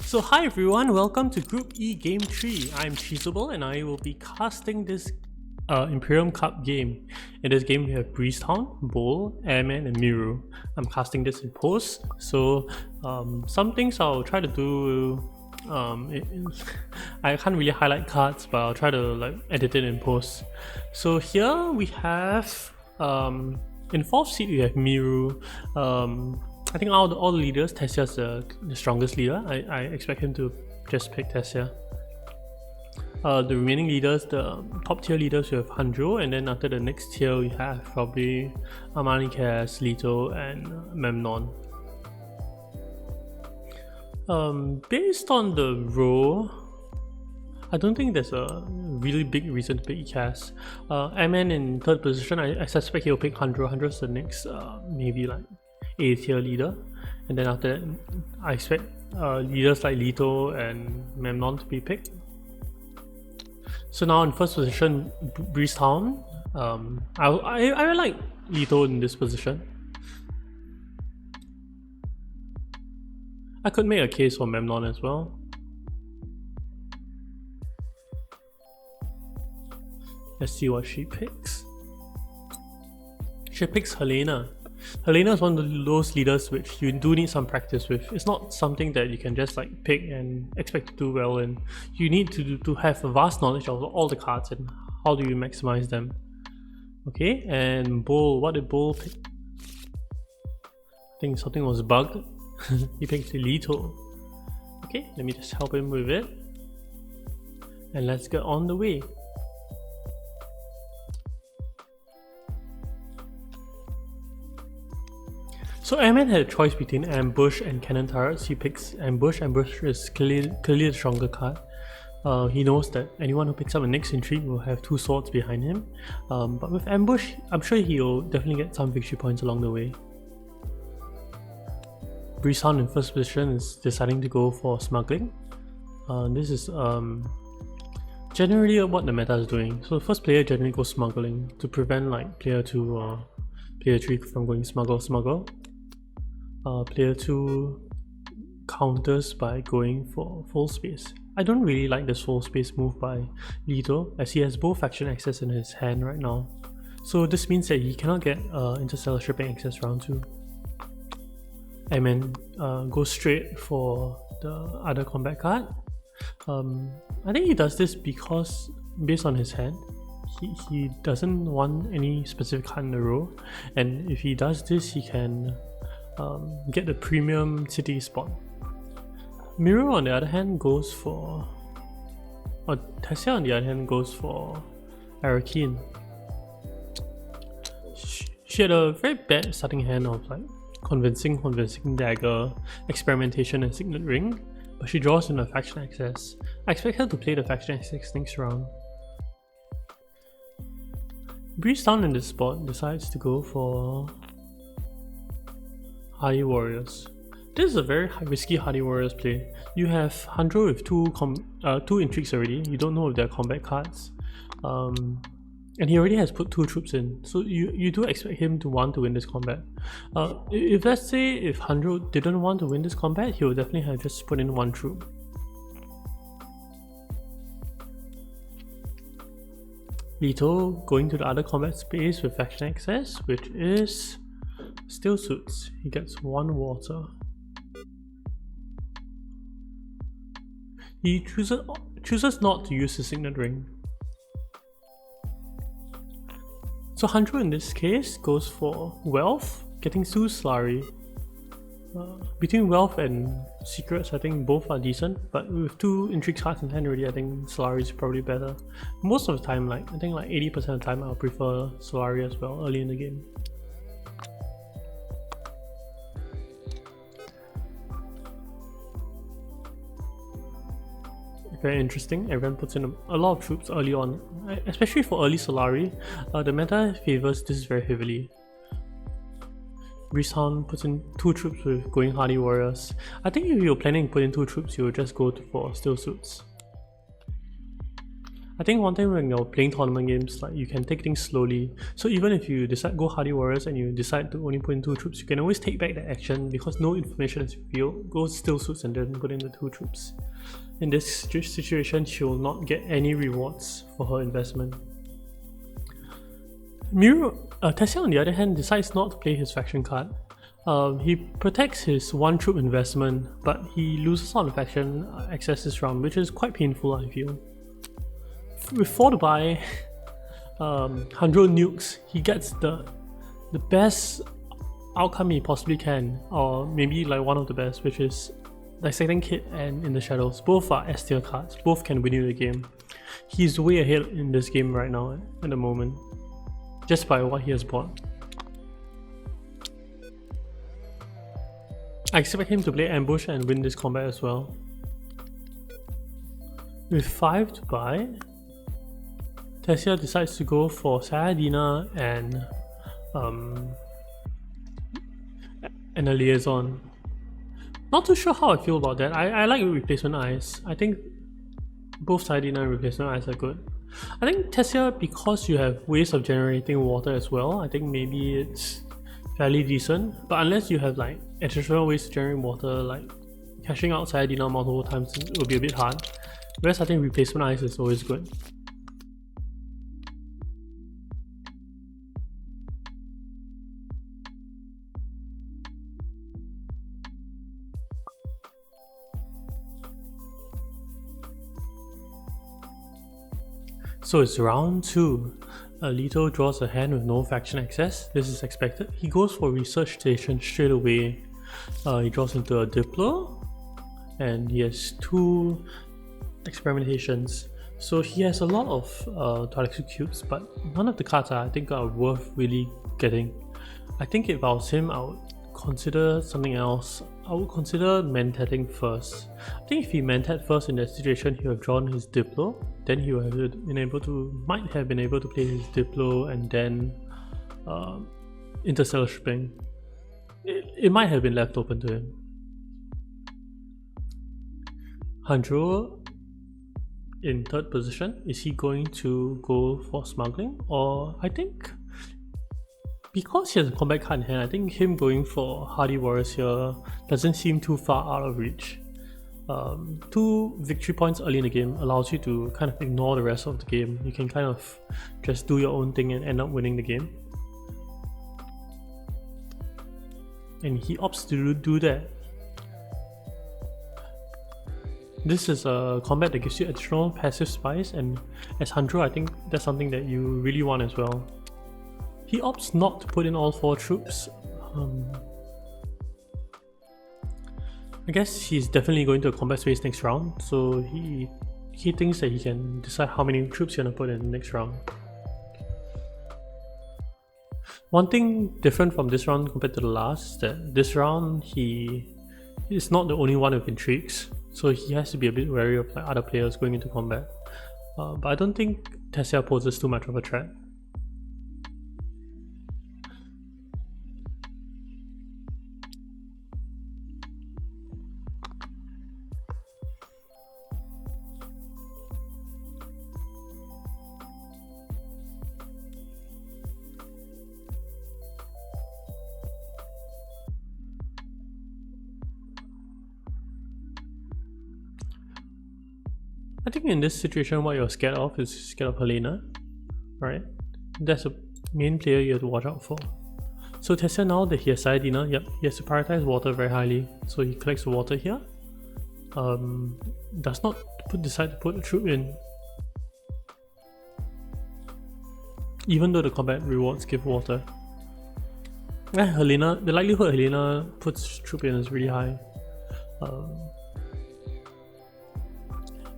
So hi everyone, welcome to Group E Game 3. I'm Cheesable and I will be casting this Imperium Cup game. In this game we have Breezetown, Bowl, Airman and Miru. I'm casting this in post, so some things I'll try to do, I can't really highlight cards, but I'll try to edit it in post. So here we have, in 4th seat we have Miru. I think all the leaders, Tessia's the strongest leader. I expect him to just pick Tessia. The remaining leaders, the top tier leaders, we have Hanjo, and then after the next tier we have probably Armani Cass, Leto, and Memnon. Based on the row, I don't think there's a really big reason to pick Cass. Airman in 3rd position, I suspect he'll pick Hanjo. Hanjo's the next maybe like A tier leader, and then after that I expect leaders like Leto and Memnon to be picked. So now in 1st position, Breezetown. I like Leto in this position. I could make a case for Memnon as well. Let's see what she picks. She picks Helena. Helena is one of those leaders which you do need some practice with. It's not something that you can just pick and expect to do well in. You need to have a vast knowledge of all the cards and how do you maximize them. Okay, and Bull, what did Bull pick? I think something was bugged. He picked Leto. Okay, let me just help him with it. And let's get on the way. So Airman had a choice between Ambush and Cannon Turrets. He picks Ambush. Ambush is clearly the stronger card. He knows that anyone who picks up a next intrigue will have 2 swords behind him. But with Ambush, I'm sure he'll definitely get some victory points along the way. Breezetown in 1st position is deciding to go for smuggling. This is generally what the meta is doing. So the first player generally goes smuggling to prevent player 2 or player 3 from going smuggle. Player 2 counters by going for full space. I don't really like this full space move by Leto, as he has both faction access in his hand right now. So this means that he cannot get interstellar shipping access round 2. Airman goes straight for the other combat card. I think he does this because based on his hand, he doesn't want any specific card in the row, and if he does this he can get the premium city spot. Miru on the other hand goes for, or Tessia on the other hand goes for Arrakis. She had a very bad starting hand of convincing dagger, experimentation and signet ring, but she draws in a faction access. I expect her to play the faction access next round. Breezetown in this spot decides to go for Hardy Warriors. This is a very risky Hardy Warriors play. You have Hanjo with 2 intrigues already. You don't know if they're combat cards. And he already has put 2 troops in, so you do expect him to want to win this combat. If let's say if Hanjo didn't want to win this combat, he would definitely have just put in 1 troop. Leto going to the other combat space with faction access, which is Still Suits. He gets 1 water. He chooses not to use the signet ring. So Hanjo in this case goes for Wealth, getting 2 Slurry. Between Wealth and Secrets, I think both are decent, but with 2 intrigue cards in hand already, I think Slurry is probably better. Most of the time, I think 80% of the time, I'll prefer Slurry as well early in the game. Very interesting. Everyone puts in a lot of troops early on, especially for early Solari. The meta favors this very heavily. Breezetown puts in 2 troops with going Hardy Warriors. I think if you're planning to put in 2 troops, you would just go for Still Suits. I think one thing when you're playing tournament games, like you can take things slowly. So even if you decide go Hardy Warriors and you decide to only put in 2 troops, you can always take back that action because no information is revealed. Go still suits and then put in the 2 troops. In this situation, she will not get any rewards for her investment. Tessia on the other hand decides not to play his faction card. He protects his 1 troop investment, but he loses on the faction access this round, which is quite painful, I feel. With 4 to buy, 100 nukes, he gets the best outcome he possibly can, or maybe like one of the best, which is Dissecting Kit and In the Shadows. Both are S tier cards, both can win you the game. He's way ahead in this game right now at the moment, just by what he has bought. I expect him to play Ambush and win this combat as well. With 5 to buy, Tessia decides to go for Sayadina and a liaison. Not too sure how I feel about that. I like replacement eyes. I think both Sayadina and replacement eyes are good. I think Tessia, because you have ways of generating water as well, I think maybe it's fairly decent. But unless you have like additional ways to generate water, like cashing out Sayadina multiple times will be a bit hard. Whereas I think replacement eyes is always good. So it's round 2. Alito draws a hand with no faction access. This is expected. He goes for Research Station straight away. He draws into a Diplo, and he has 2 experimentations. So he has a lot of Twilight cubes, but none of the cards I think are worth really getting. I think if I was him, I would consider something else. I would consider mentatting first. I think if he mentat first in that situation, he would have drawn his Diplo. Then he would have might have been able to play his Diplo and then Interstellar Shipping. It might have been left open to him. Hanjo in 3rd position. Is he going to go for smuggling? Or I think because he has a combat card in hand, I think him going for Hardy Warriors here doesn't seem too far out of reach. 2 victory points early in the game allows you to kind of ignore the rest of the game. You can kind of just do your own thing and end up winning the game. And he opts to do that. This is a combat that gives you additional passive spice, and as Hanjo, I think that's something that you really want as well. He opts not to put in all 4 troops. I guess he's definitely going to a combat space next round, so he thinks that he can decide how many troops he's gonna put in the next round. One thing different from this round compared to the last is that this round he is not the only one with intrigues, so he has to be a bit wary of like other players going into combat. But I don't think Tessia poses too much of a threat. I think in this situation what you're scared of is scared of Helena, right? That's a main player you have to watch out for. So Tessia, now that he has Sayadina, yep, he has to prioritize water very highly. So he collects the water here. Does not decide to put a troop in, even though the combat rewards give water. Helena, the likelihood Helena puts troop in is really high.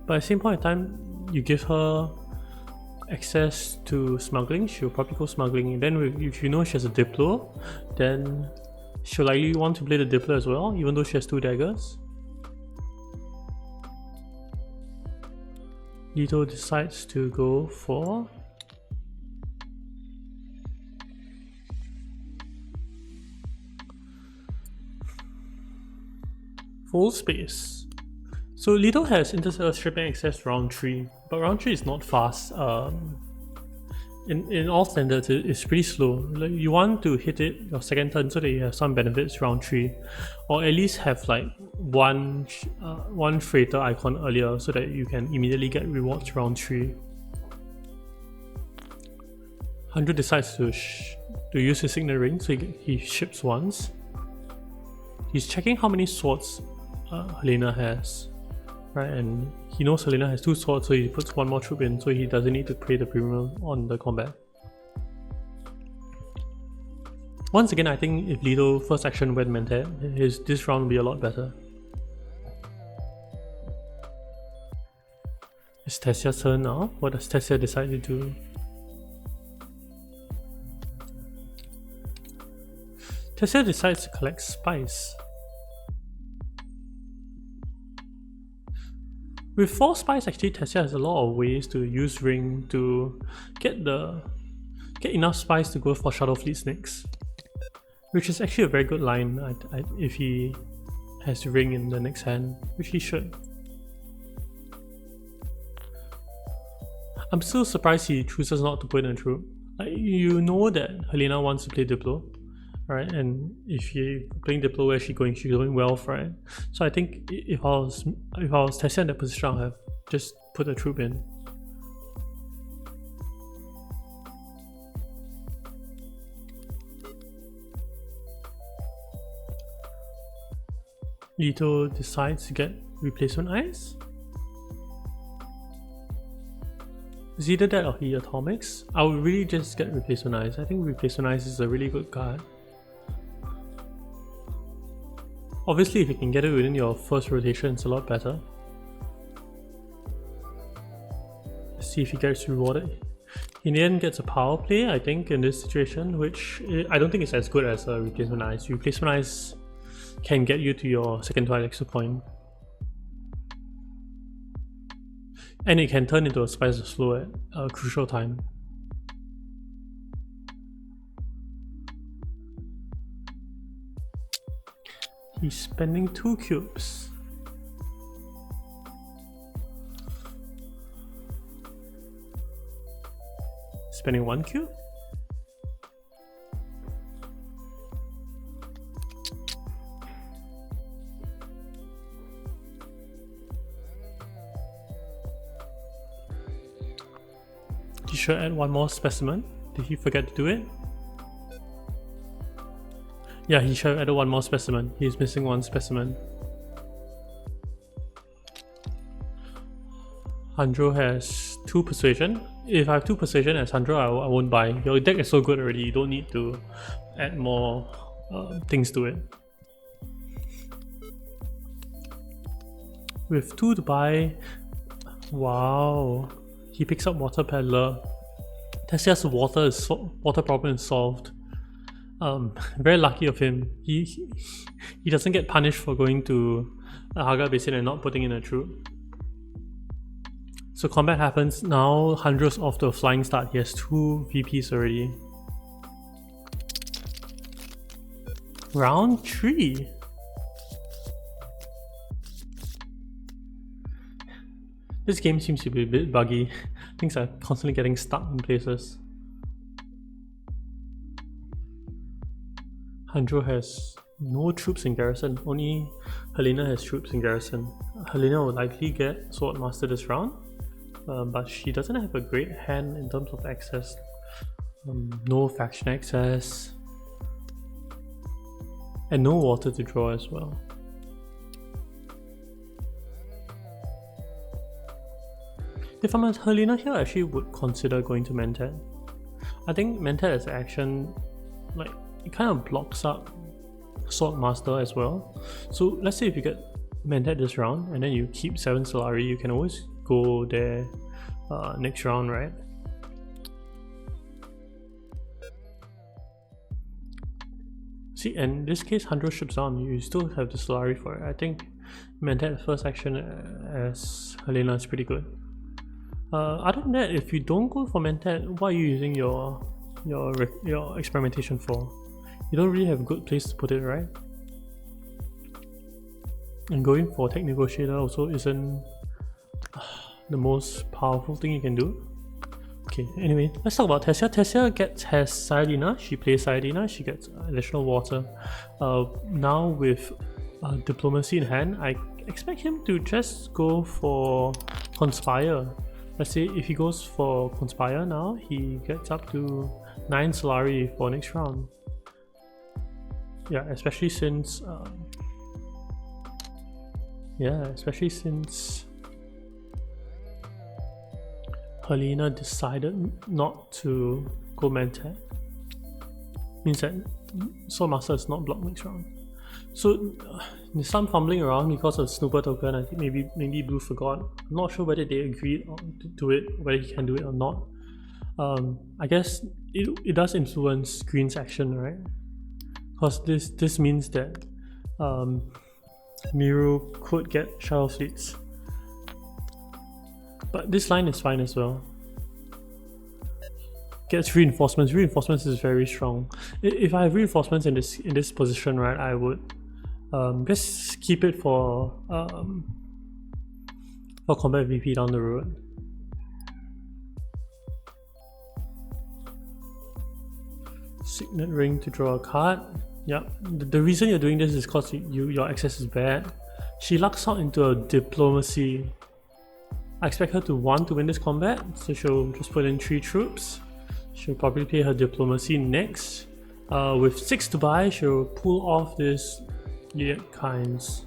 But at the same point in time, you give her access to smuggling, she'll probably go smuggling. And then if you know she has a Diplo, then she'll likely want to play the Diplo as well, even though she has 2 daggers. Lito decides to go for full space. So Lido has interstellar shipping access round 3, but round 3 is not fast. In all standards, it's pretty slow. Like, you want to hit it your second turn so that you have some benefits round 3, or at least have like one freighter icon earlier so that you can immediately get rewards round 3. Hanjo decides to use his signet ring, so he ships once. He's checking how many swords Helena has. Right, and he knows Helena has 2 swords, so he puts 1 more troop in, so he doesn't need to pay the premium on the combat. Once again, I think if Lido first action went Mentat, this round will be a lot better. It's Tessia's turn now. What does Tessia decide to do? Tessia decides to collect spice. With 4 spice, actually Tessia has a lot of ways to use ring to get enough spice to go for Shadow Fleet Snakes, which is actually a very good line if he has ring in the next hand, which he should. I'm still surprised he chooses not to put in a troop. You know that Helena wants to play Diplo, right? And if you're playing Diplo, where's she going? She's going Wealth, right? So I think if I was Tessia in that position, I'll have just put a troop in. Lito decides to get replacement eyes. It's either that or he atomics. I would really just get replacement eyes. I think replacement eyes is a really good card. Obviously, if you can get it within your first rotation, it's a lot better. Let's see if he gets rewarded. In the end, gets a power play, I think, in this situation, which I don't think is as good as a replacement eyes. Replacement eyes can get you to your second Twilight extra point. And it can turn into a Spice of Slow at a crucial time. He's spending 2 cubes. Spending 1 cube? He should add 1 more specimen. Did he forget to do it? Yeah, he should have added 1 more specimen. He's missing 1 specimen. Hanjo has 2 persuasion. If I have 2 persuasion as Hanjo, I won't buy. Your deck is so good already, you don't need to add more things to it. With 2 to buy, wow. He picks up Water Peddler. Tessia's water problem is solved. Very lucky of him. He doesn't get punished for going to a Haga Basin and not putting in a troop. So combat happens. Now Hanjo's off to a flying start. He has 2 VPs already. Round 3. This game seems to be a bit buggy. Things are constantly getting stuck in places. Hanjo has no troops in garrison, only Helena has troops in garrison. Helena will likely get Swordmaster this round, but she doesn't have a great hand in terms of access. No faction access, and no water to draw as well. If I'm a Helena here, I actually would consider going to Mentat. I think Mentat as an action, like, it kind of blocks up Swordmaster as well. So let's say if you get Mentat this round and then you keep 7 Solari, you can always go there next round, right? See, in this case, 100 ships down, you still have the Solari for it. I think Mentat's first action as Helena is pretty good. Other than that, if you don't go for Mentat, what are you using your experimentation for? You don't really have a good place to put it, right? And going for Tech Negotiator also isn't the most powerful thing you can do. Okay, anyway, let's talk about Tessia. Tessia has Sayadina, she plays Sayadina, she gets additional water. Now with Diplomacy in hand, I expect him to just go for Conspire. Let's say if he goes for Conspire now, he gets up to 9 Solari for next round. Yeah, especially since Helena decided not to go Mentat. Means that Swordmaster is not blocked next round. So there's some fumbling around because of Snooper token. I think maybe Blue forgot. I'm not sure whether they agreed to it, whether he can do it or not. I guess it does influence Green's action, right? Because this means that Miru could get Shadow Fleets. But this line is fine as well. Gets reinforcements. Reinforcements is very strong. If I have reinforcements in this position, right, I would just keep it for combat VP down the road. Signet Ring to draw a card. Yeah, the reason you're doing this is because your access is bad. She lucks out into a Diplomacy. I expect her to want to win this combat, so she'll just put in 3 troops. She'll probably play her Diplomacy next. With 6 to buy, she'll pull off this Liet-Kynes.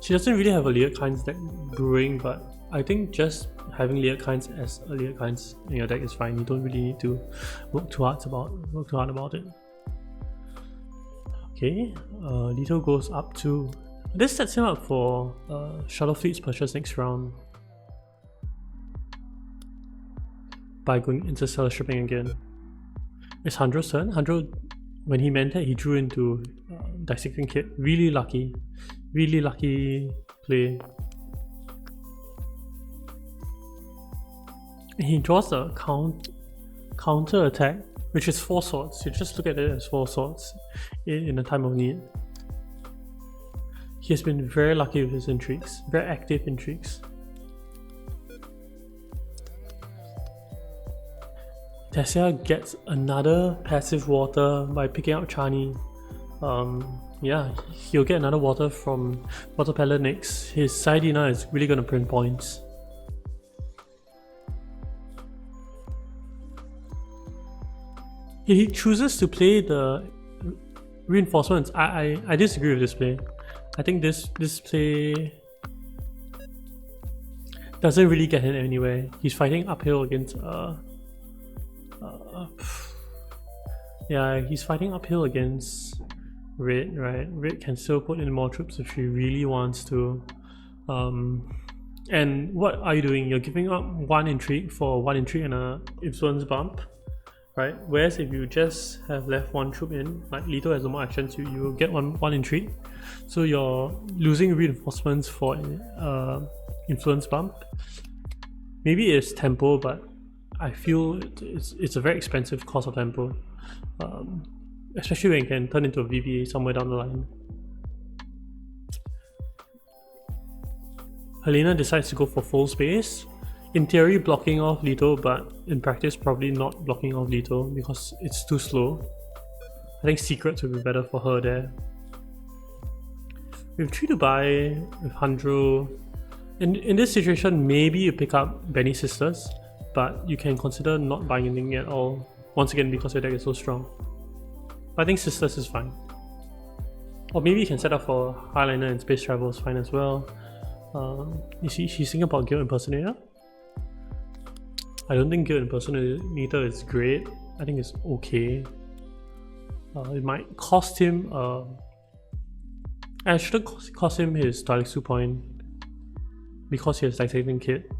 She doesn't really have a Liet-Kynes deck brewing, but I think just having Liet-Kynes as a Liet-Kynes in your deck is fine. You don't really need to work too hard about it. Okay, Leto goes up to... This sets him up for Shuttle Fleet's purchase next round. By going interstellar shipping again. It's Handro's turn. Handro, when he meant it, he drew into Dissecting Kit. Really lucky play. And he draws a counter attack, which is 4 swords. You just look at it as 4 swords in a time of need. He has been very lucky with his intrigues, very active intrigues. Tessia gets another passive water by picking out Chani. Yeah, he'll get another water from Water Pellet next. His Sayadina is really going to print points. He chooses to play the reinforcements. I disagree with this play. I think this play doesn't really get him anywhere. He's fighting uphill against yeah, he's fighting uphill against Red, right? Red can still put in more troops if he really wants to. And what are you doing? You're giving up 1 intrigue for 1 intrigue and a influence bump, right? Whereas if you just have left 1 troop in, like Leto has no more actions, you will get one intrigue. So you're losing reinforcements for influence bump. Maybe it's tempo, but I feel it's a very expensive cost of tempo, especially when it can turn into a VBA somewhere down the line. Helena decides to go for full space. In theory blocking off Leto, but in practice probably not blocking off Leto because it's too slow. I think Secrets would be better for her there. With 3 to buy, with Handro, in this situation maybe you pick up Benny Sisters, but you can consider not buying anything at all, once again because your deck is so strong. But I think Sisters is fine. Or maybe you can set up for Highliner and Space Travel is fine as well. You see, she's thinking about Guild Impersonator. I don't think Guild Impersonator is great. I think it's okay. It might cost him... it shouldn't cost him his Dialectu point because he has Dissecting Kit.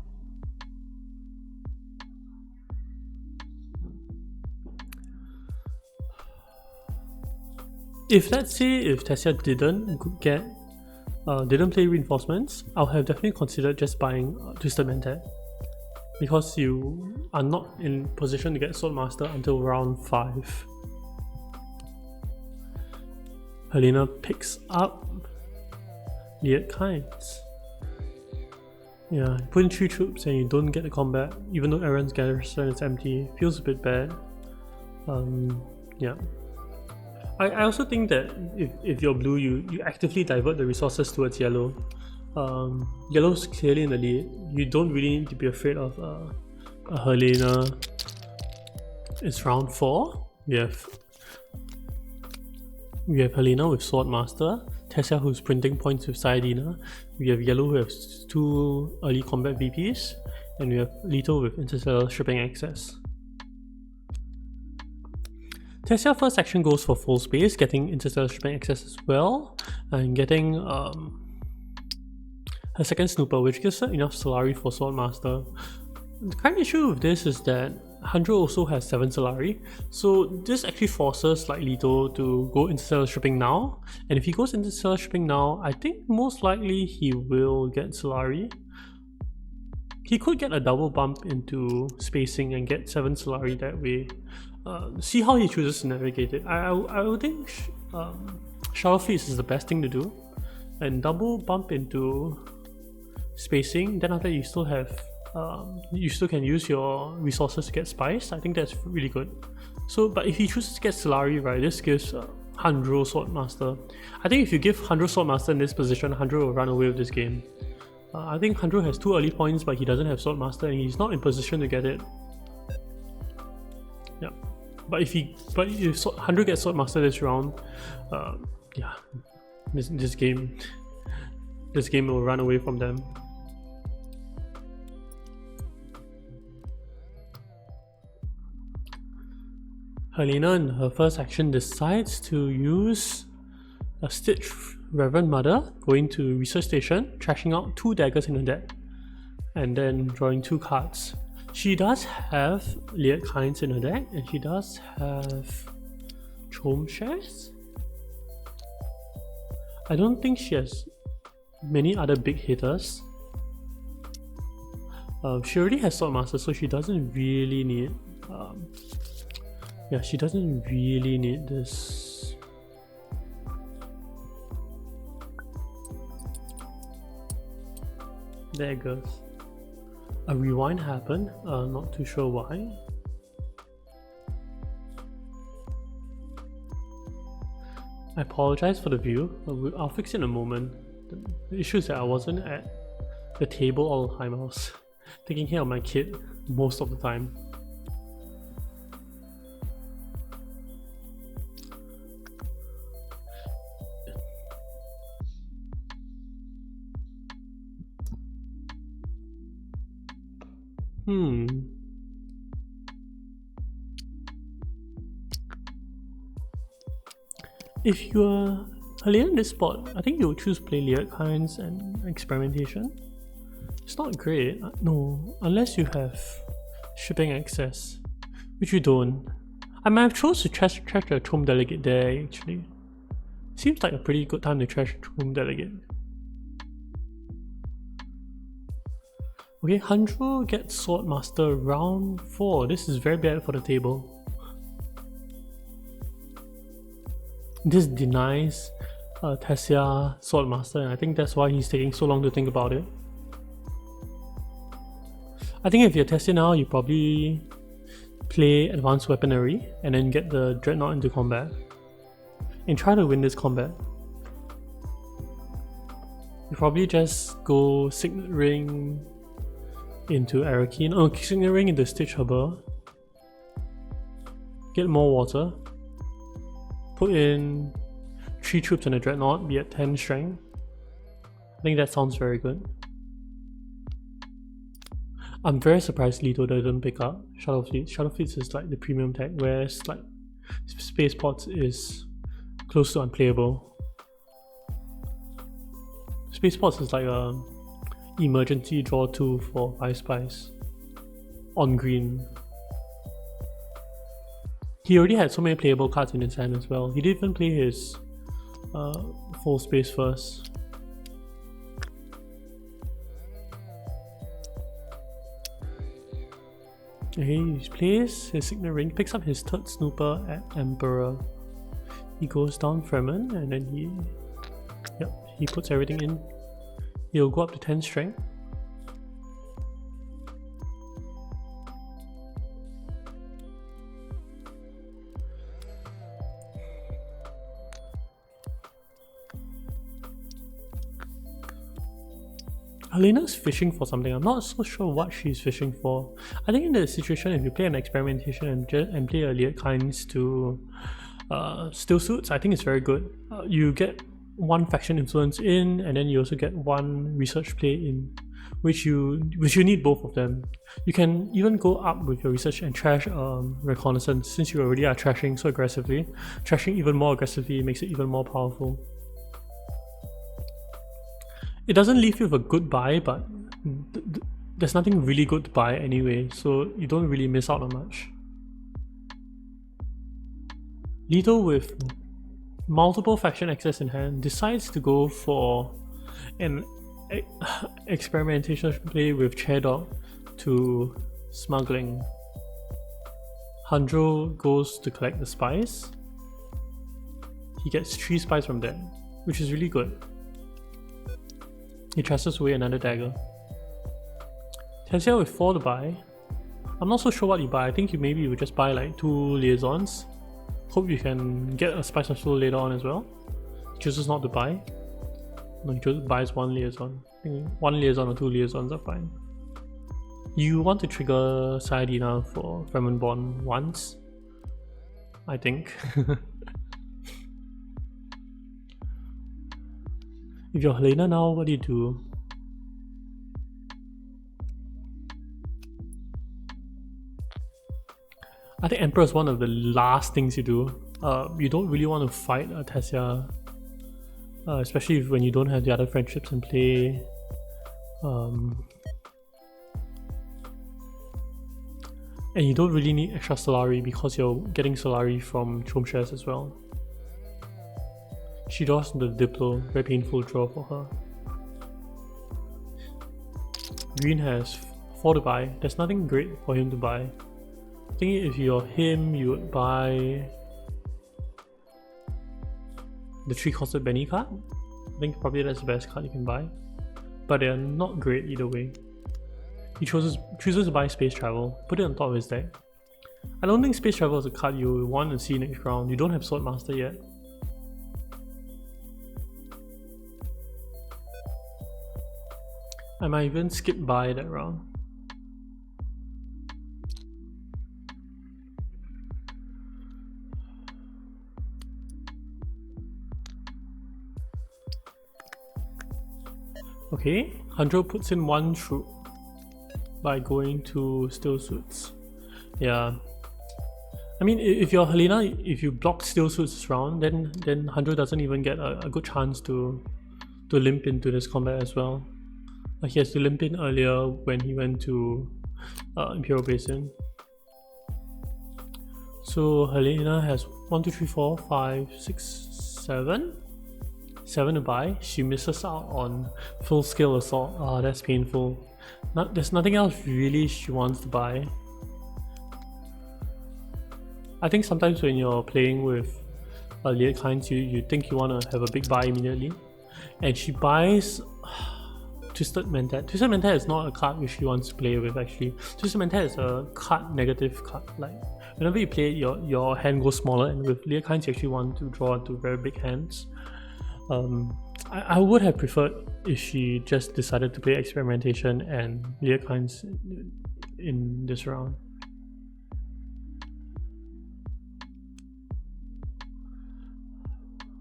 If let's say if Tessia didn't play reinforcements, I'll have definitely considered just buying Twisted Mentat because you are not in position to get Swordmaster until round 5. Helena picks up Liet Kinds. Yeah, put in 3 troops and you don't get the combat, even though everyone's garrison is empty. Feels a bit bad. Yeah. I also think that if you're blue, you actively divert the resources towards yellow. Yellow's clearly in the lead. You don't really need to be afraid of a Helena. It's round 4. We have Helena with Swordmaster, Tessia who's printing points with Sayadina. We have Yellow who has 2 early combat VPs, and we have Leto with Interstellar Shipping Access. Tessia first action goes for full space, getting Interstellar Shipping Access as well, and getting her second Snooper, which gives her enough Solari for Swordmaster. The kind of issue with this is that Handro also has 7 Solari, so this actually forces like Leto to go Interstellar Shipping now, and if he goes Interstellar Shipping now, I think most likely he will get Solari. He could get a double bump into spacing and get 7 Solari that way. See how he chooses to navigate it. I would think Shadow Fleets is the best thing to do, and double bump into spacing, then after that you still have you still can use your resources to get spice. I think that's really good. So, but if he chooses to get Solari, right, this gives Handro Swordmaster. I think if you give Handro Swordmaster in this position, Handro will run away with this game. I think Handro has 2 early points, but he doesn't have Swordmaster and he's not in position to get it. Yeah, but if Handro gets Swordmaster this round, yeah, this game will run away from them. Helena in her first action decides to use a Stitch Reverend Mother, going to Research Station, trashing out 2 daggers in her deck, and then drawing 2 cards. She does have Liet Kinds in her deck, and she does have Chome Shares. I don't think she has many other big hitters. She already has Swordmaster, so she doesn't really need yeah, she doesn't really need this. There it goes. A rewind happened, not too sure why. I apologize for the view, I'll fix it in a moment. The issue is that I wasn't at the table all the time. I was taking care of my kid most of the time. If you are Helena in this spot, I think you would choose play Liet Kinds and Experimentation. It's not great, no, unless you have Shipping Access, which you don't. I might have chose to trash the Chome Delegate there actually. Seems like a pretty good time to trash Chome Delegate. Okay, Handro gets Swordmaster round 4. This is very bad for the table. This denies Tessia Swordmaster, and I think that's why he's taking so long to think about it. I think if you're Tessia now, you probably play Advanced Weaponry and then get the Dreadnought into combat and try to win this combat. You probably just go Signet Ring into Arrakis. Oh, Signet Ring into Stitch Harbor. Get more water. Put in 3 troops and a Dreadnought, be at 10 strength. I think that sounds very good. I'm very surprised Leto doesn't pick up Shadow Fleets. Shadow Fleets is like the premium tech, whereas like Spaceports is close to unplayable. Spaceports is like a emergency draw 2 for 5 spice on green. He already had so many playable cards in his hand as well. He didn't even play his full space first. He plays his Signet Ring, picks up his 3rd Snooper at Emperor. He goes down Fremen and then he puts everything in. He'll go up to 10 strength. Helena's fishing for something. I'm not so sure what she's fishing for. I think in the situation, if you play an experimentation and play a Liet-Kynes to still suits, I think it's very good. You get one faction influence in, and then you also get one research play in, which you need both of them. You can even go up with your research and trash reconnaissance, since you already are trashing so aggressively. Trashing even more aggressively makes it even more powerful. It doesn't leave you with a good buy, but there's nothing really good to buy anyway, so you don't really miss out on much. Leto, with multiple faction access in hand, decides to go for an experimentation play with CheDog to smuggling. Handro goes to collect the spice. He gets 3 spice from that, which is really good. He transfers away another dagger. Tessia with 4 to buy. I'm not so sure what you buy. I think you would just buy like 2 liaisons. Hope you can get a spice of soul later on as well. He chooses not to buy. No, he buys 1 liaison. I think 1 liaison or 2 liaisons are fine. You want to trigger Sayadina for Fremenborn once, I think. If you're Helena now, what do you do? I think Emperor is one of the last things you do. You don't really want to fight Tessia, especially when you don't have the other friendships in play. And you don't really need extra Solari because you're getting Solari from Chom shares as well. She draws the Diplo, very painful draw for her. Green has 4 to buy. There's nothing great for him to buy. I think if you're him, you would buy the 3-costed Benny card. I think probably that's the best card you can buy. But they're not great either way. He chooses to buy Space Travel, put it on top of his deck. I don't think Space Travel is a card you want to see next round. You don't have Swordmaster yet. I might even skip by that round. Okay, Handro puts in 1 troop by going to Still Suits. Yeah. I mean, if you're Helena, if you block Still Suits this round, then Handro doesn't even get a good chance to limp into this combat as well. He has to limp in earlier when he went to Imperial Basin. So Helena has 1, 2, 3, 4, 5, 6, 7. 7 to buy. She misses out on full scale assault. Ah, that's painful. There's nothing else really she wants to buy. I think sometimes when you're playing with Liet-Kynes, you think you want to have a big buy immediately. And she buys Twisted Mentat. Twisted Mentat is not a card which she wants to play with actually. Twisted Mentat is a card negative card. Like whenever you play it, your hand goes smaller, and with Liet-Kynes you actually want to draw into very big hands. I would have preferred if she just decided to play Experimentation and Liet-Kynes in this round.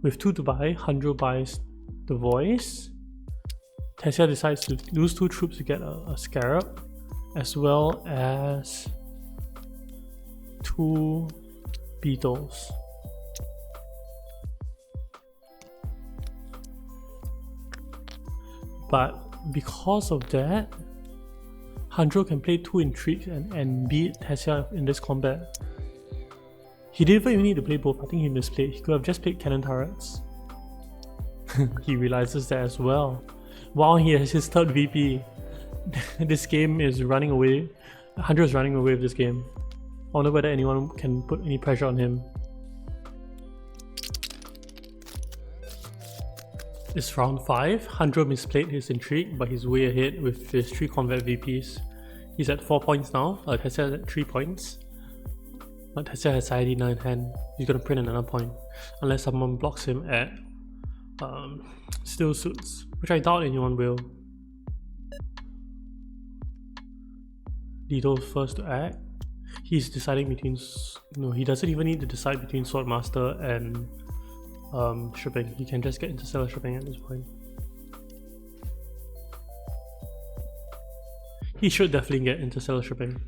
With 2 to buy, Handro buys the Voice. Tessia decides to lose 2 troops to get a Scarab, as well as 2 Beetles. But because of that, Handro can play 2 Intrigues and beat Tessia in this combat. He didn't even need to play both. I think he misplayed. He could have just played Cannon Turrets. He realizes that as well. Wow, he has his 3rd VP. This game is running away. Handro is running away with this game. I wonder whether anyone can put any pressure on him. It's round 5. Handro misplayed his intrigue, but he's way ahead with his 3 combat VPs. He's at 4 points now. Tessia is at 3 points. But Tessia has Saiyadina in hand. He's gonna print another point. Unless someone blocks him at still suits, which I doubt anyone will. Lito's first to act. He's deciding between... No, he doesn't even need to decide between Swordmaster and shipping. He can just get interstellar shipping at this point. He should definitely get interstellar shipping.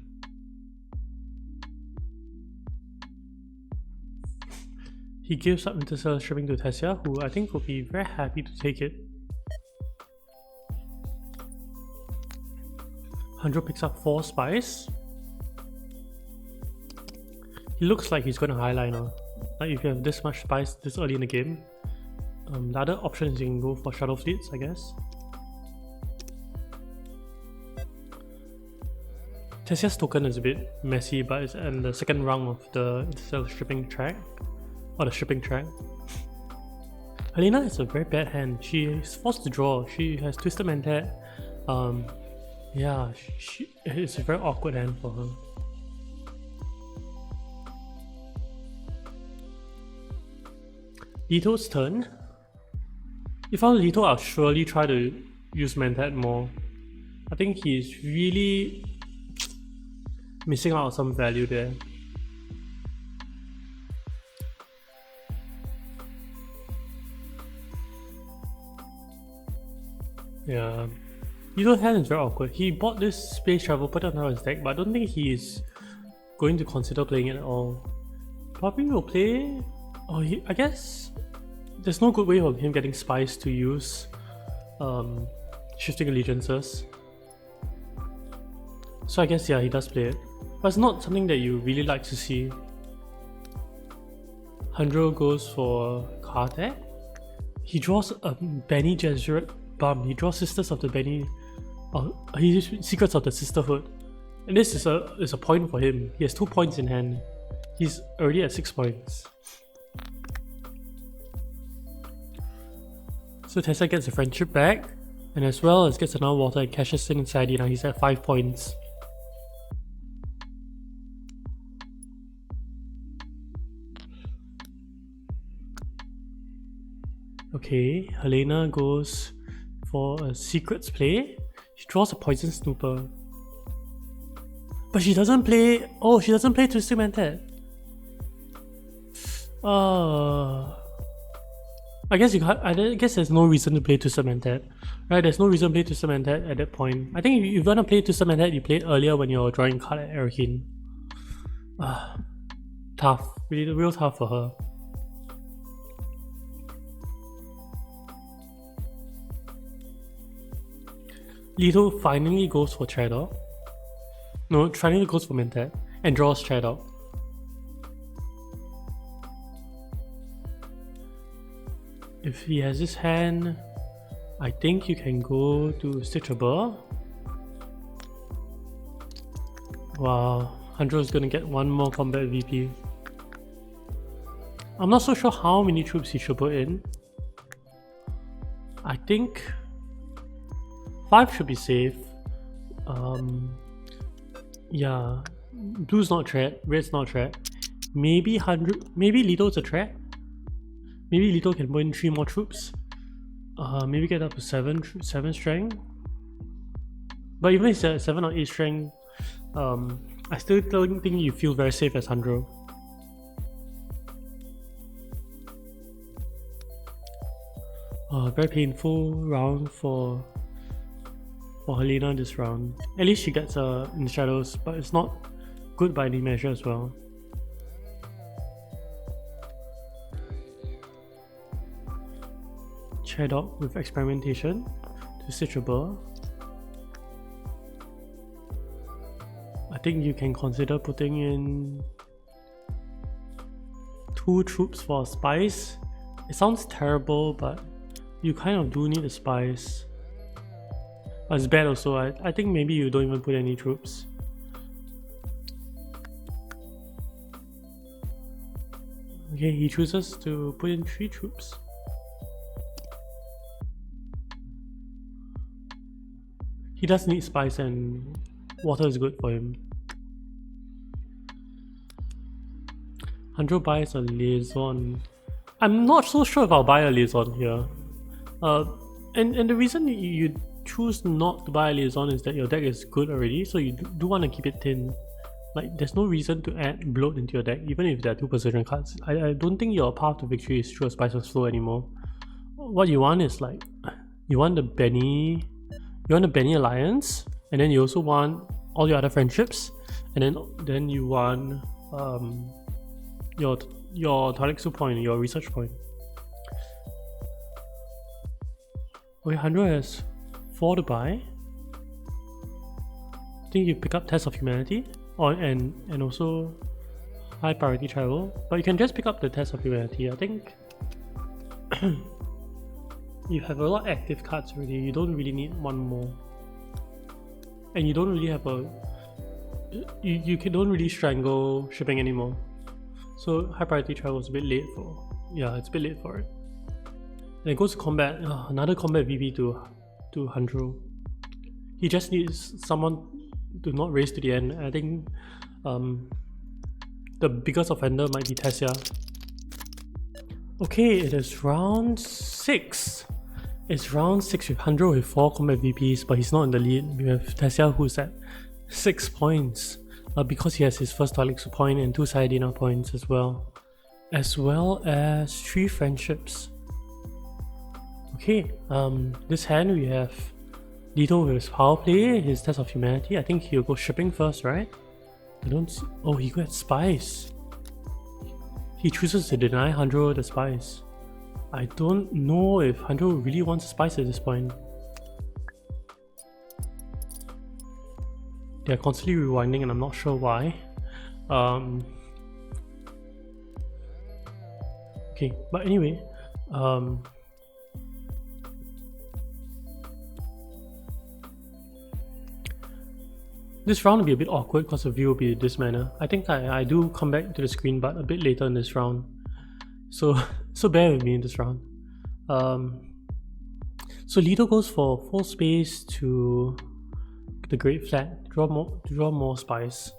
He gives up interstellar shipping to Tessia, who I think will be very happy to take it. Handro picks up 4 spice. He looks like he's going to highliner. Like if you have this much spice this early in the game. The other option is you can go for shuttle fleets, I guess. Tessia's token is a bit messy, but it's in the second rung of the interstellar shipping track. Or the shipping track. Helena is a very bad hand. She is forced to draw. She has Twisted Mentat. Yeah, it's a very awkward hand for her. Lito's turn. If I was Lito, I'll surely try to use Mentat more. I think he's really missing out on some value there. Yeah. Lito's hand is very awkward. He bought this space travel, put it on his deck, but I don't think he's going to consider playing it at all. Probably will play... Oh, I guess there's no good way of him getting spice to use shifting allegiances. So I guess yeah, he does play it. But it's not something that you really like to see. Handro goes for Kartek. He draws a Bene Gesserit bum. He draws Sisters of the Bene... Secrets of the Sisterhood. And this is a point for him. He has 2 points in hand. He's already at 6 points. So Tessia gets a friendship back, and as well as gets another water and cashes in inside. Now he's at 5 points. Okay, Helena goes for a secrets play. She draws a poison snooper. But she doesn't play... Oh, she doesn't play Twisted Mentat. I guess there's no reason to play Twisted Mentat. Right, there's no reason to play Twisted Mentat at that point. I think if you want to play Twisted Mentat, you play it earlier when you're drawing card at Arrakis. Tough. Really, real tough for her. Lito finally goes for Shadow. No, finally goes for Mentat and draws Shadow. If he has this hand, I think you can go to Cheesable. Wow, Handro is gonna get 1 more combat VP. I'm not so sure how many troops he should put in. I think 5 should be safe. Yeah, blue's not threat, red's not threat. Maybe Lito's a threat. Maybe Lito can put in 3 more troops. Maybe get up to 7 strength. But even if it's at 7 or 8 strength, I still don't think you feel very safe as Handro. Very painful round for Helena this round. At least she gets in the shadows, but it's not good by any measure as well. Cheddok with experimentation to Cheesable. I think you can consider putting in 2 troops for a spice. It sounds terrible, but you kind of do need a spice. But it's bad also. I think maybe you don't even put any troops. Okay, he chooses to put in 3 troops. He does need spice, and water is good for him. Handro buys a liaison. I'm not so sure if I'll buy a liaison here. And the reason you choose not to buy a liaison is that your deck is good already, so you do want to keep it thin. Like, there's no reason to add bloat into your deck, even if there are 2 position cards. I don't think your path to victory is through a Spice of Slow anymore. What you want is like, you want the Benny Alliance, and then you also want all your other friendships, and then you want your Toiletsu point, your research point. Okay, 100 has 4 to buy. I think you pick up Test of Humanity, and also High Priority Travel, but you can just pick up the Test of Humanity. I think you have a lot of active cards already. You don't really need one more, and you don't really have a don't really strangle shipping anymore. So High Priority Travel is a bit late for it's a bit late for it. And it goes to combat, another combat VP to Handro. He just needs someone to not race to the end. I think the biggest offender might be Tessia. Okay, it is round 6. It's round 6 with Handro with 4 combat VPs, but he's not in the lead. We have Tessia who's at 6 points because he has his first Toiletsu point and 2 Sayadina points as well as 3 friendships. Okay, this hand we have Lito with his power play, his Test of Humanity. I think he'll go shipping first, right? I don't see. Oh, he got spice. He chooses to deny Handro the spice. I don't know if Handro really wants spice at this point. They're constantly rewinding and I'm not sure why. Okay, but anyway, this round will be a bit awkward because the view will be this manner. I think I do come back to the screen, but a bit later in this round. So bear with me in this round. So Lito goes for full space to the Great Flat, draw more spice.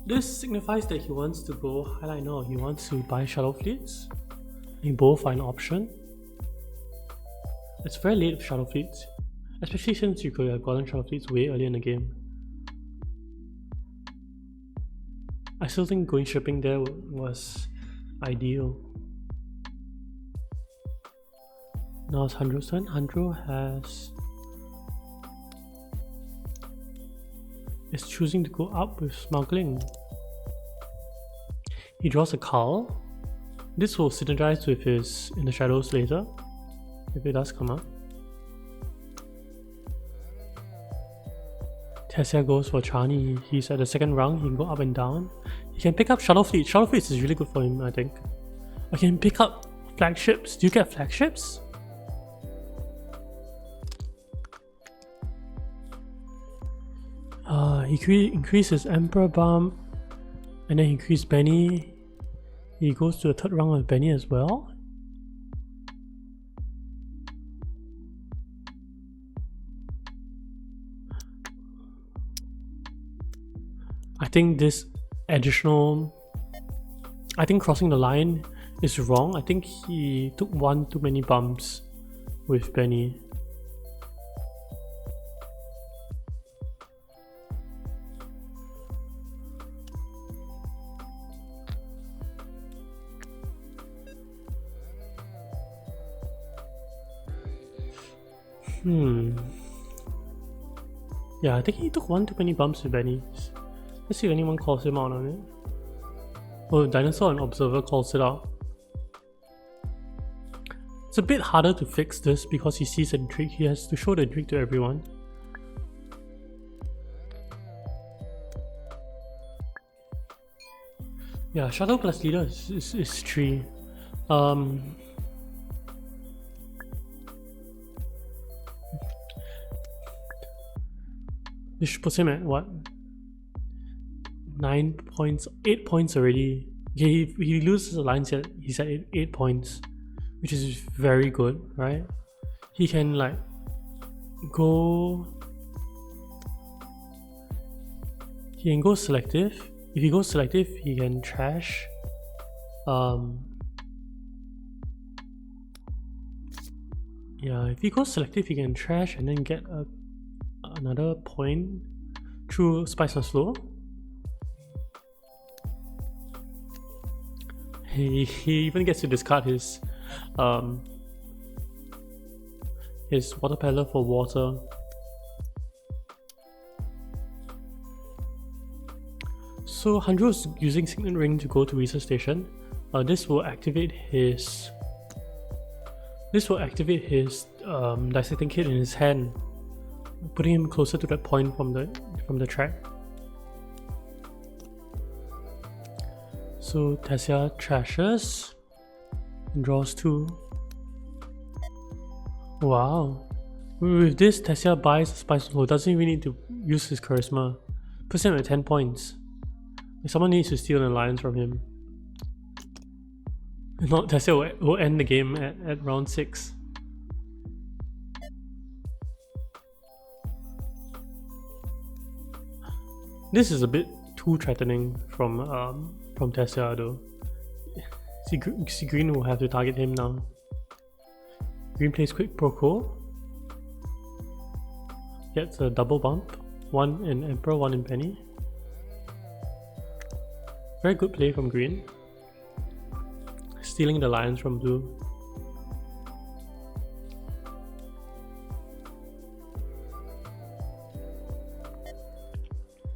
This signifies that he wants to go highlight now. He wants to buy Shadow Fleets. I think both are an option. It's very late with Shadow Fleets, especially since you could have gotten Shadow Fleets way earlier in the game. I still think going shipping there was ideal. Now it's Handro's turn. Handro is choosing to go up with smuggling. He draws a Cull. This will synergize with his In the Shadows later, if it does come up. Tessia goes for Chani. He's at the second round. He can go up and down. He can pick up Shadow Fleet. Shadow Fleet is really good for him, I think. I can pick up flagships. Do you get flagships? He increases Emperor Bump, and then he increases Benny. He goes to the third round with Benny as well. I think this additional, crossing the line is wrong. I think he took one too many bumps with Benny. Yeah, I think he took one too many bumps with Benny. Let's see if anyone calls him out on it. Oh, Dinosaur and Observer calls it out. It's a bit harder to fix this because he sees an intrigue. He has to show the intrigue to everyone. Yeah, Shadow plus Leader is 3. This puts him at what? 9 points, 8 points already. He loses the lines yet. He's at 8 points, which is very good, right? He can like go He can go selective. If he goes selective, he can trash. Yeah, if he goes selective, he can trash and then get another point through Spice and Slow. He even gets to discard his water peddler for water. So Hanjo's using Signet Ring to go to research station. This will activate his dissecting kit in his hand, putting him closer to that point from the track. So Tessia trashes and draws 2. Wow. With this, Tessia buys a Spice Flow, doesn't even need to use his charisma. Puts him at 10 points. Someone needs to steal an alliance from him. Not Tessia will end the game at round 6. This is a bit too threatening from Tessia though. See, Green will have to target him now. Green plays Quick Proco. Gets a double bump. 1 in Emperor, 1 in Penny. Very good play from Green. Stealing the lions from Blue.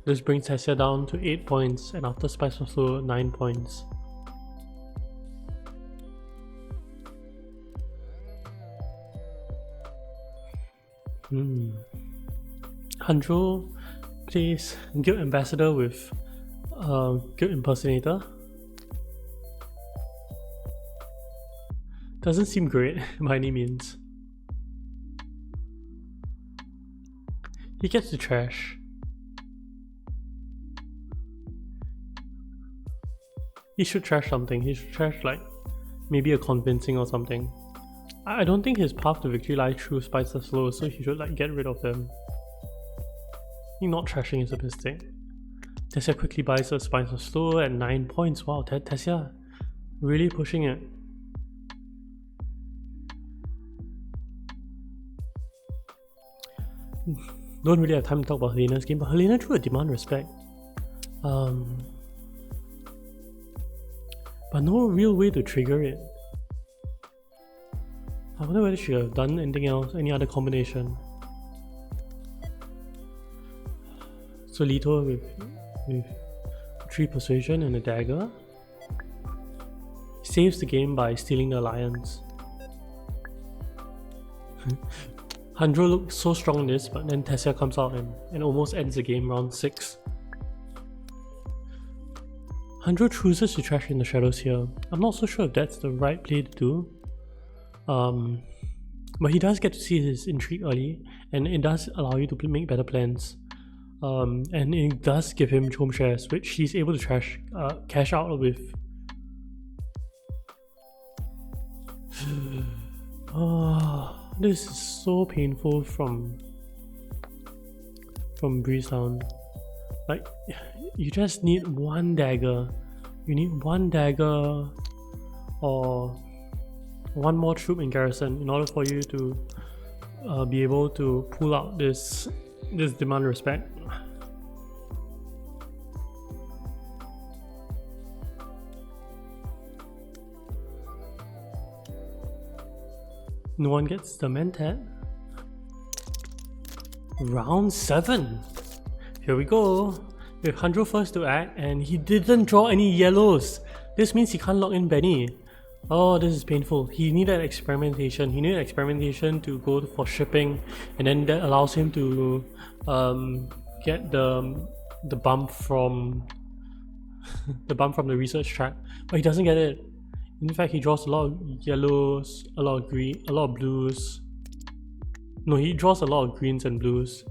This brings Tessia down to 8 points, and after Spice of Slow, 9 points. Hanjo plays Guild Ambassador with Guild Impersonator. Doesn't seem great by any means. He gets the trash. He should trash something. He should trash like maybe a convincing or something. I don't think his path to victory lies through Spice of Slow, so he should like get rid of them. I think not trashing is the best thing. Tessia quickly buys a Spice of Slow at 9 points. Wow, Tessia really pushing it. Don't really have time to talk about Helena's game, but Helena drew a Demand Respect. But no real way to trigger it. I wonder whether she could have done anything else, any other combination. So Leto with 3 Persuasion and a dagger. Saves the game by stealing the alliance. Hanjo looks so strong in this, but then Tessia comes out and almost ends the game round 6. Hanjo chooses to trash in the shadows here. I'm not so sure if that's the right play to do. But he does get to see his intrigue early, and it does allow you to make better plans. And it does give him Chome shares, which he's able to cash out with. This is so painful from Breezetown. Like, you just need 1 dagger. You need 1 dagger or 1 more troop in garrison in order for you to be able to pull out this Demand Respect. No one gets the Mentat. Round 7. Here we go. With Hanjo first to act, and he didn't draw any yellows. This means he can't lock in Benny. Oh, this is painful. He needed experimentation. He needed experimentation to go for shipping, and then that allows him to get the bump from the research track. But he doesn't get it. In fact, he draws a lot of yellows, a lot of green, a lot of blues. No, he draws a lot of greens and blues.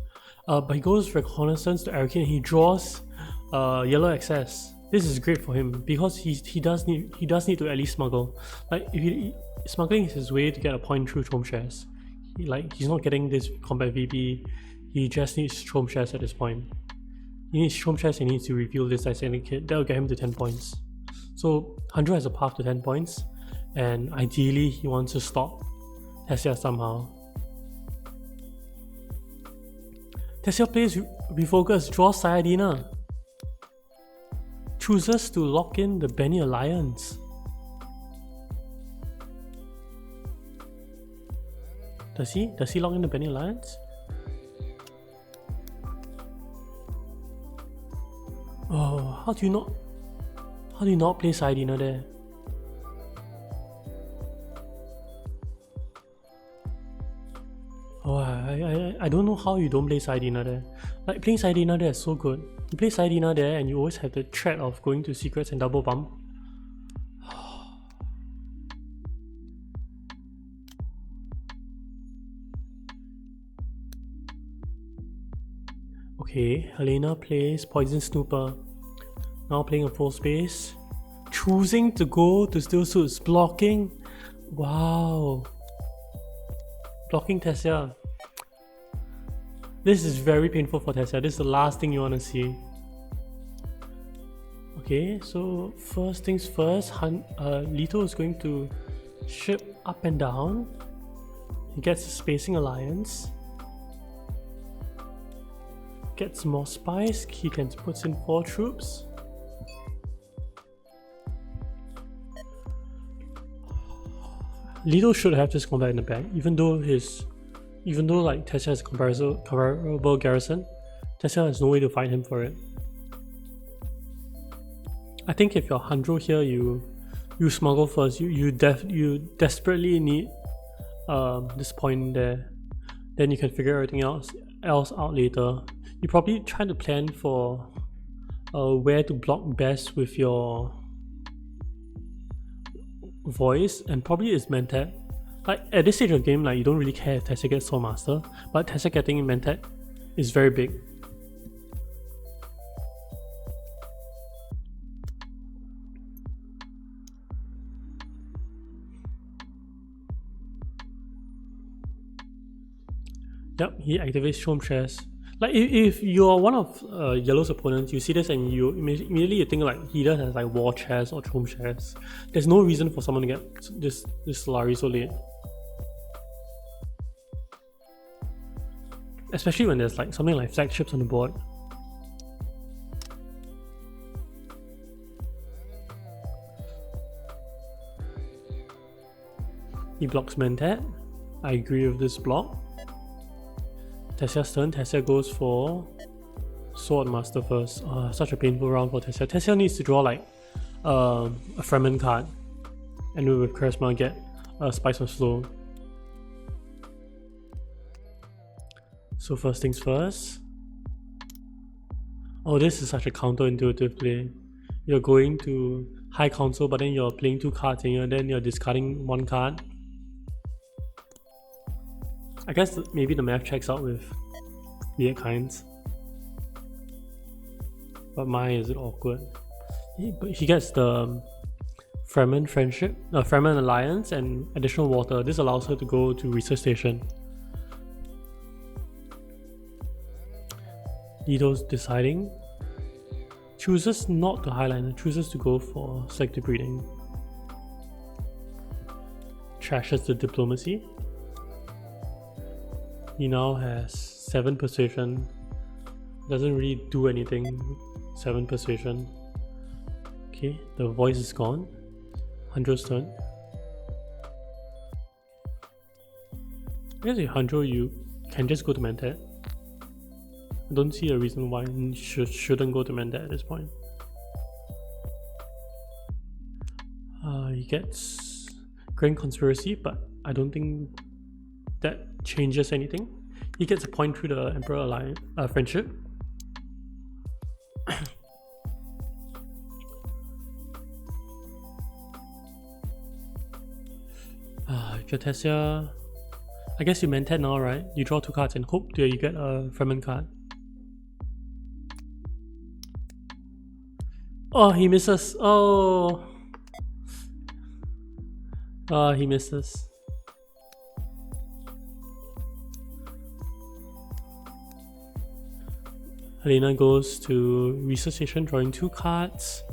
But he goes reconnaissance to Arrakis and he draws yellow excess. This is great for him because he does need to at least smuggle. Like, smuggling is his way to get a point through Chome shares. He's not getting this combat VP. He just needs Chome shares at this point. He needs Shome Chest and he needs to reveal this Icelandic kid. That will get him to 10 points. So Hanjo has a path to 10 points, and ideally he wants to stop Tessia somehow. Tessia plays Refocus, draws Sayadina. Chooses to lock in the Benny Alliance. Does he? Does he lock in the Benny Alliance? Oh, how do you not play Sayadina there? Oh, I don't know how you don't play Sayadina there. Like, playing Sayadina there is so good. You play Sayadina there and you always have the threat of going to secrets and double bump. Okay, Helena plays Poison Snooper. Now playing a full space. Choosing to go to Steel Suits. Blocking. Wow. Blocking Tessia. This is very painful for Tessia. This is the last thing you want to see. Okay, so first things first, Lito is going to ship up and down. He gets a Spacing Alliance. Gets more spice. He can put in 4 troops. Lito should have this combat in the bag, even though like Tessia has a comparable garrison. Tessia has no way to fight him for it. I think if you're Hanjo here, you smuggle first. You desperately need this point there. Then you can figure everything else out later. You probably try to plan for where to block best with your voice, and probably is Mentat. Like, at this stage of the game, like, you don't really care if Tessia gets Soul Master, but Tessia getting Mentat is very big. Yep, he activates Shome Chest. Like, if you're one of Yellow's opponents, you see this and you immediately you think like he either has like War Chest or Shome Chest. There's no reason for someone to get this Solari so late. Especially when there's like something like flagships on the board. He blocks Mentat. I agree with this block. Tessia's turn. Tessia goes for Sword Master first. Such a painful round for Tessia. Tessia needs to draw like a Fremen card, and with Charisma get a Spice of Slow. So first things first. Oh, this is such a counterintuitive play. You're going to High Council, but then you're playing 2 cards and then you're discarding 1 card. I guess maybe the math checks out with weird kinds. But mine is awkward. He gets the Fremen Friendship, Fremen Alliance and additional water. This allows her to go to Research Station. Lito's deciding. Chooses not to Highliner, chooses to go for Selective Breeding. Trashes the Diplomacy. He now has 7 Persuasion. Doesn't really do anything. 7 Persuasion. Okay, the voice is gone. Hanjo's turn. I guess if Hanjo, you can just go to Mentat. I don't see a reason why you shouldn't go to Mentat at this point. He gets Grand Conspiracy, but I don't think that changes anything. He gets a point through the Emperor Alliance Friendship. If you're Tessia, I guess you Mentat now, right? You draw 2 cards and hope that you get a Fremen card. Oh, he misses. Oh. He misses. Helena goes to research station, drawing 2 cards,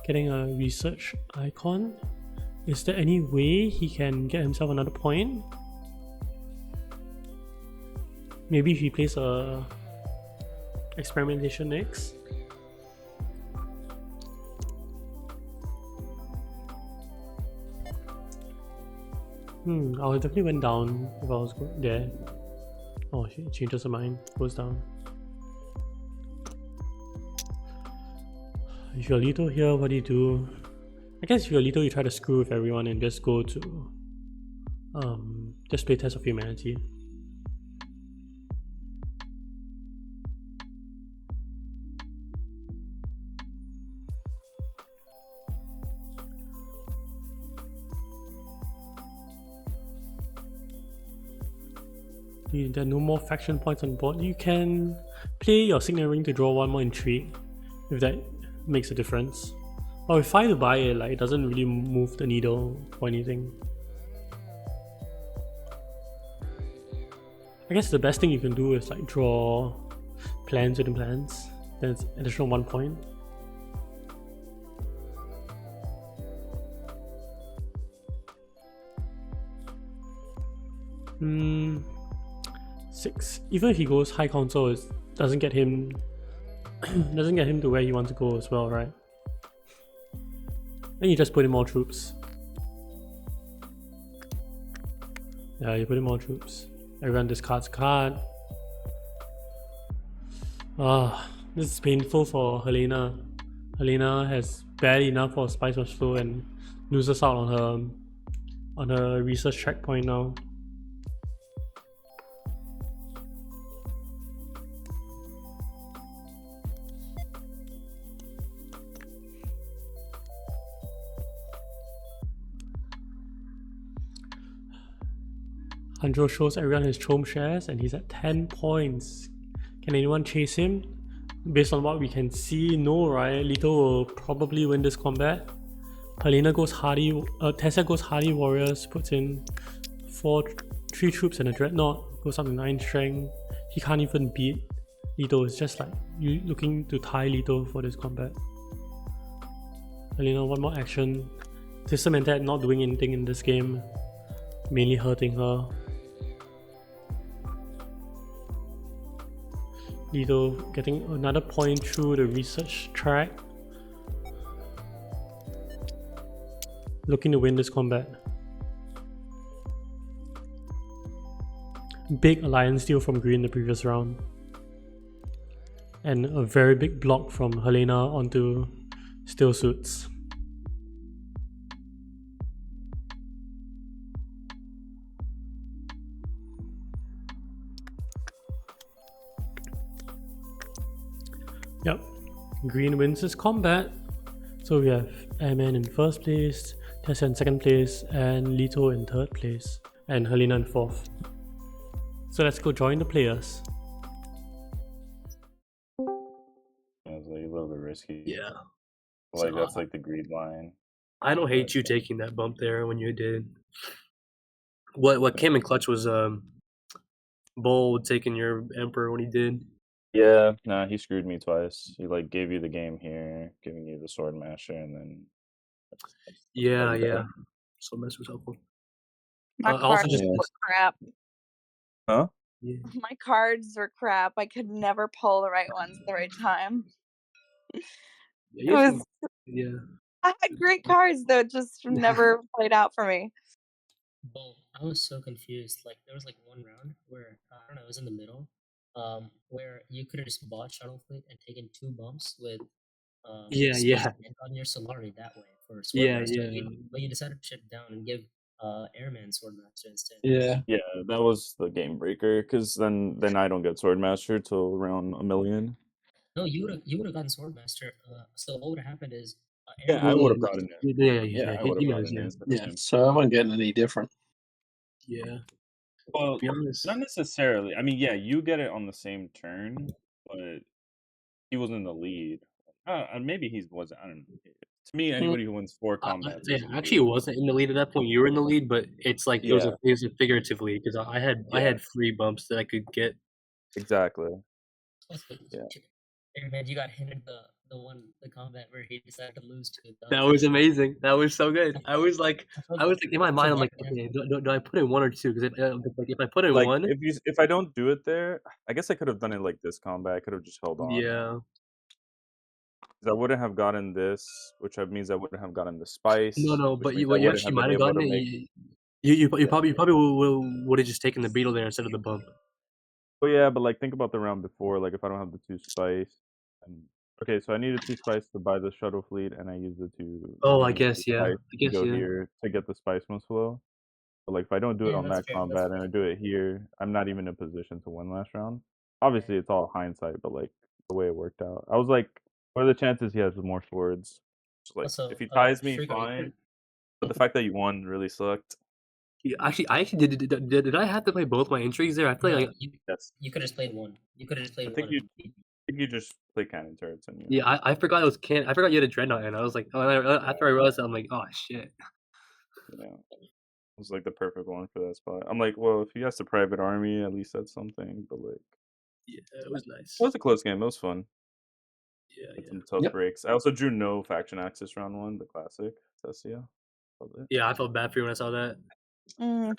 getting a research icon. Is there any way he can get himself another point? Maybe if he plays a experimentation next. I would definitely went down if I was there. Oh, she changes her mind, goes down. If you're Lito here, what do you do? I guess if you're Lito, you try to screw with everyone and just go to just play Test of Humanity. There are no more faction points on board. You can play your Signet Ring to draw 1 more intrigue, if that makes a difference. But with 5 to buy it, like, it doesn't really move the needle or anything. I guess the best thing you can do is like draw plans within plans. Then it's additional 1 point. Hmm. 6. Even if he goes high council, it doesn't get him to where he wants to go as well, right? Then you just put in more troops. Yeah, you put in more troops. Everyone discards a card. This is painful for Helena. Helena has barely enough for Spice of Flow and loses out on her research checkpoint now. Hanjo shows everyone his Chome shares and he's at 10 points. Can anyone chase him? Based on what we can see, no, right? Lito will probably win this combat. Helena goes hardy, Tessa goes hardy warriors, puts in 3 troops and a dreadnought, goes up to 9 strength. He can't even beat Lito. It's just like you looking to tie Lito for this combat. Helena, 1 more action. System and Dad not doing anything in this game, mainly hurting her. Lito getting another point through the research track. Looking to win this combat. Big alliance deal from Green the previous round. And a very big block from Helena onto Steel Suits. Yep, Green wins this combat. So we have Airman in first place, Tessa in second place, and Lito in third place, and Helena in fourth. So let's go join the players. It's like a little bit risky. Yeah. Like that's like the greed line. I don't hate you taking that bump there when you did. What came in clutch was Bull taking your Emperor when he did. Yeah, nah, he screwed me twice. He like gave you the game here, giving you the Sword Master, and then Yeah. So mess was helpful. My also cards just were crap. Huh? Yeah. My cards were crap. I could never pull the right ones at the right time. Yeah. I had great cards though, it just never played out for me. Well, I was so confused. Like there was like 1 round where I don't know, it was in the middle, where you could have just bought Shuttle Fleet and taken 2 bumps with Yeah. and on your Solari that way for Swordmaster. Yeah. But you decided to shut it down and give Airman Swordmaster instead. Yeah. Yeah, that was the game breaker, because then I don't get Swordmaster till around 1 million. No, you would have gotten Swordmaster. So what would have happened is Yeah, I would have brought it in. Yeah. I would have brought it in. Yeah, so I wasn't getting any different. Yeah. Well, To be honest, not necessarily. I mean, yeah, you get it on the same turn, but he was in the lead. Maybe he wasn't. I don't know. To me, anybody who wins 4 combats. yeah, actually, it wasn't in the lead at that point. You were in the lead, but it's like it was a figuratively because I had free bumps that I could get. Exactly. Yeah. Airman, you got hinted the combat where he decided to lose to the That other was guy. amazing. That was so good. I was like, felt- in my mind, I'm forget, like, man. okay, do I put in 1 or 2? Because if I put in Like 1, if I don't do it there, I guess I could have done it like this combat. I could have just held on. yeah. 'Cause I wouldn't have gotten this, which means I wouldn't have gotten the spice. No, which but means what I you wouldn't actually have been might have able gotten to it. make. You Yeah. probably would have just taken the beetle there instead of the bump. But yeah, but like think about the round before. Like if I don't have the 2 spice, and okay, so I needed 2 spice to buy the shuttle fleet, and I used it to. Oh, I I used the guess, yeah. spice I to guess, go yeah. here to get the spice most flow. But like if I don't do it Yeah, on that's that fair. combat and I do it here, I'm not even in a position to win last round. Obviously, it's all hindsight, but like the way it worked out, I was like, what are the chances he has more swords? Just like Also, if he ties me, Sugar, you fine. could, But the fact that you won really sucked. Yeah, I actually did I have to play both my intrigues there? I feel no, like Yes, you could have just played one. You could have just I played think one. you. I think you just play cannon turrets and you. yeah, I forgot it was I forgot you had a dreadnought, and I was like, after I realized that, I'm like, oh shit. You know, it was like the perfect one for that spot. I'm like, well, if he has the private army, at least that's something. But like, Yeah, it was nice. it was a close game. It was fun. Yeah, Had yeah. some tough Yep. breaks. I also drew no faction access round 1, the classic Tessia. Love it. Yeah, I felt bad for you when I saw that. Mm.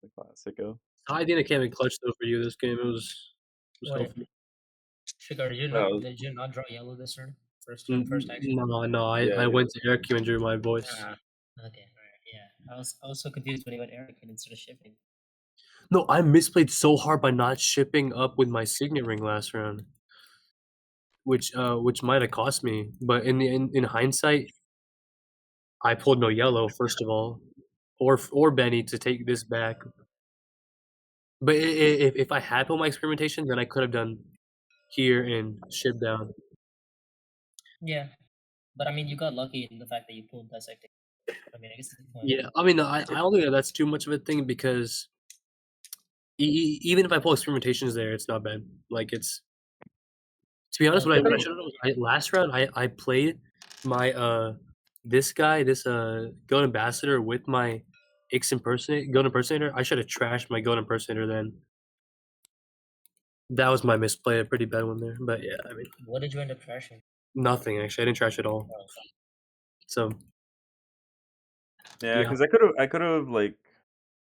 The classico. I didn't came in clutch though for you this game. It was Wait, helpful. Sugar, Well, did you not draw yellow this turn? First turn, first action? No, yeah, I went to Eric and drew my voice. Ah, okay, alright, yeah. I was so confused when he went Arrakis instead of shipping. No, I misplayed so hard by not shipping up with my signet ring last round, which might have cost me. But in hindsight, I pulled no yellow first of all, or Benny to take this back. But if I had pulled my experimentation, then I could have done here and ship down. Yeah, but I mean, you got lucky in the fact that you pulled dissecting. I mean, I guess that's the point. Yeah, I mean, I don't think that's too much of a thing because even if I pull experimentations there, it's not bad. Like it's to be honest, what I should have done was last round I played my this guy goat ambassador with my goat impersonator. I should have trashed my goat impersonator then. That was my misplay, a pretty bad one there. But yeah, I mean What did you end up trashing? nothing actually. I didn't trash at all. Oh, So yeah, yeah. because I could have like,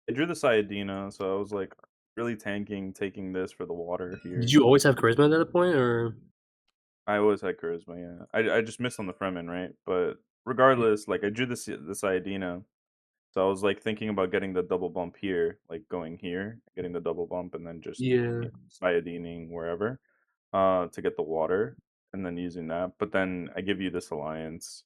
I drew the Sayadina, so I was like really taking this for the water here. Did you always have charisma at that point, or I always had charisma, yeah. I just missed on the Fremen, right? But regardless, like I drew the Sayadina, so I was like thinking about getting the double bump here, like going here, getting the double bump, and then just yeah? Sayadining wherever, to get the water, and then using that. But then I give you this alliance,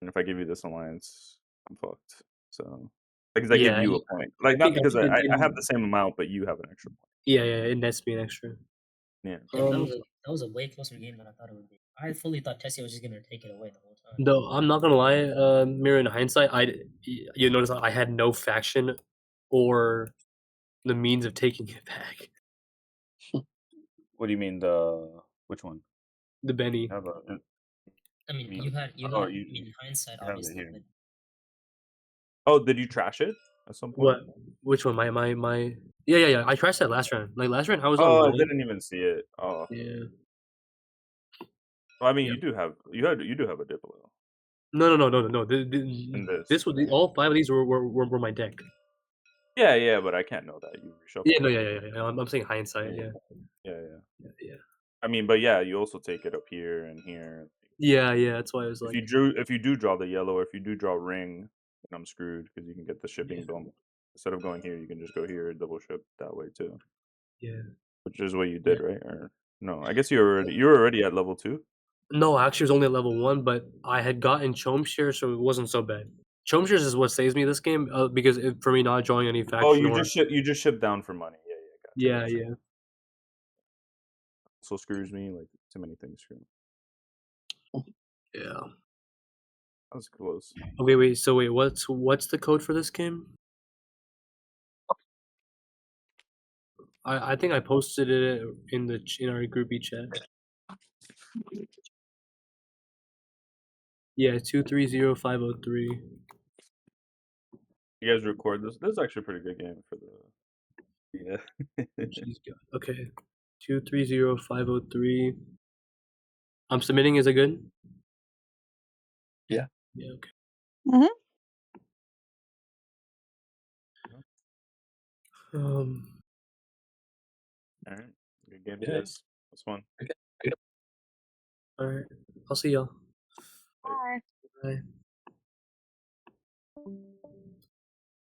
and if I give you this alliance, I'm fucked. So because I give Yeah, you a point, like not because I I have think the same amount, but you have an extra point. yeah, it nets me an extra. Yeah. damn, that was a way closer game than I thought it would be. I fully thought Tessia was just gonna take it away the whole time. Though I'm not gonna lie, Mirror, in hindsight, you notice I had no faction or the means of taking it back. What do you mean which one? The Benny. You have a, I mean, you- you had, oh, I mean, in hindsight, you have it obviously. here. But Oh, did you trash it at some point? What? Which one? My. Yeah. I trashed that last round. Like last round, I was on. Oh, I one. didn't even see it. Oh, Yeah. well, I mean, Yep. you do have a Diplo No. in this. This was all 5 of these were my deck. Yeah, but I can't know that you reshuffled. Yeah, no, yeah. I'm saying hindsight. Yeah. Yeah. I mean, but yeah, you also take it up here and here. Yeah. That's why I was like. If you do draw the yellow, or if you do draw ring, then I'm screwed because you can get the shipping bump. Instead of going here, you can just go here and double ship that way too. Yeah. Which is what you did, right? Or no? I guess you were already at level 2. No, actually, it was only at level 1, but I had gotten Chomshare, so it wasn't so bad. Chomshares is what saves me this game because for me not drawing any faction. Oh, you just ship down for money. Yeah, gotcha. Yeah. Also screws me, like too many things screw me. Yeah. That was close. Okay, wait. So what's the code for this game? I think I posted it in our groupie chat. Yeah, 230503. You guys record this. This is actually a pretty good game for the. Yeah. Okay. 230503. I'm submitting. Is it good? Yeah. Yeah. Okay. Mhm. Um. All right. Good game, Yeah. guys. That's fun. All right. I'll see y'all. Bye. Bye.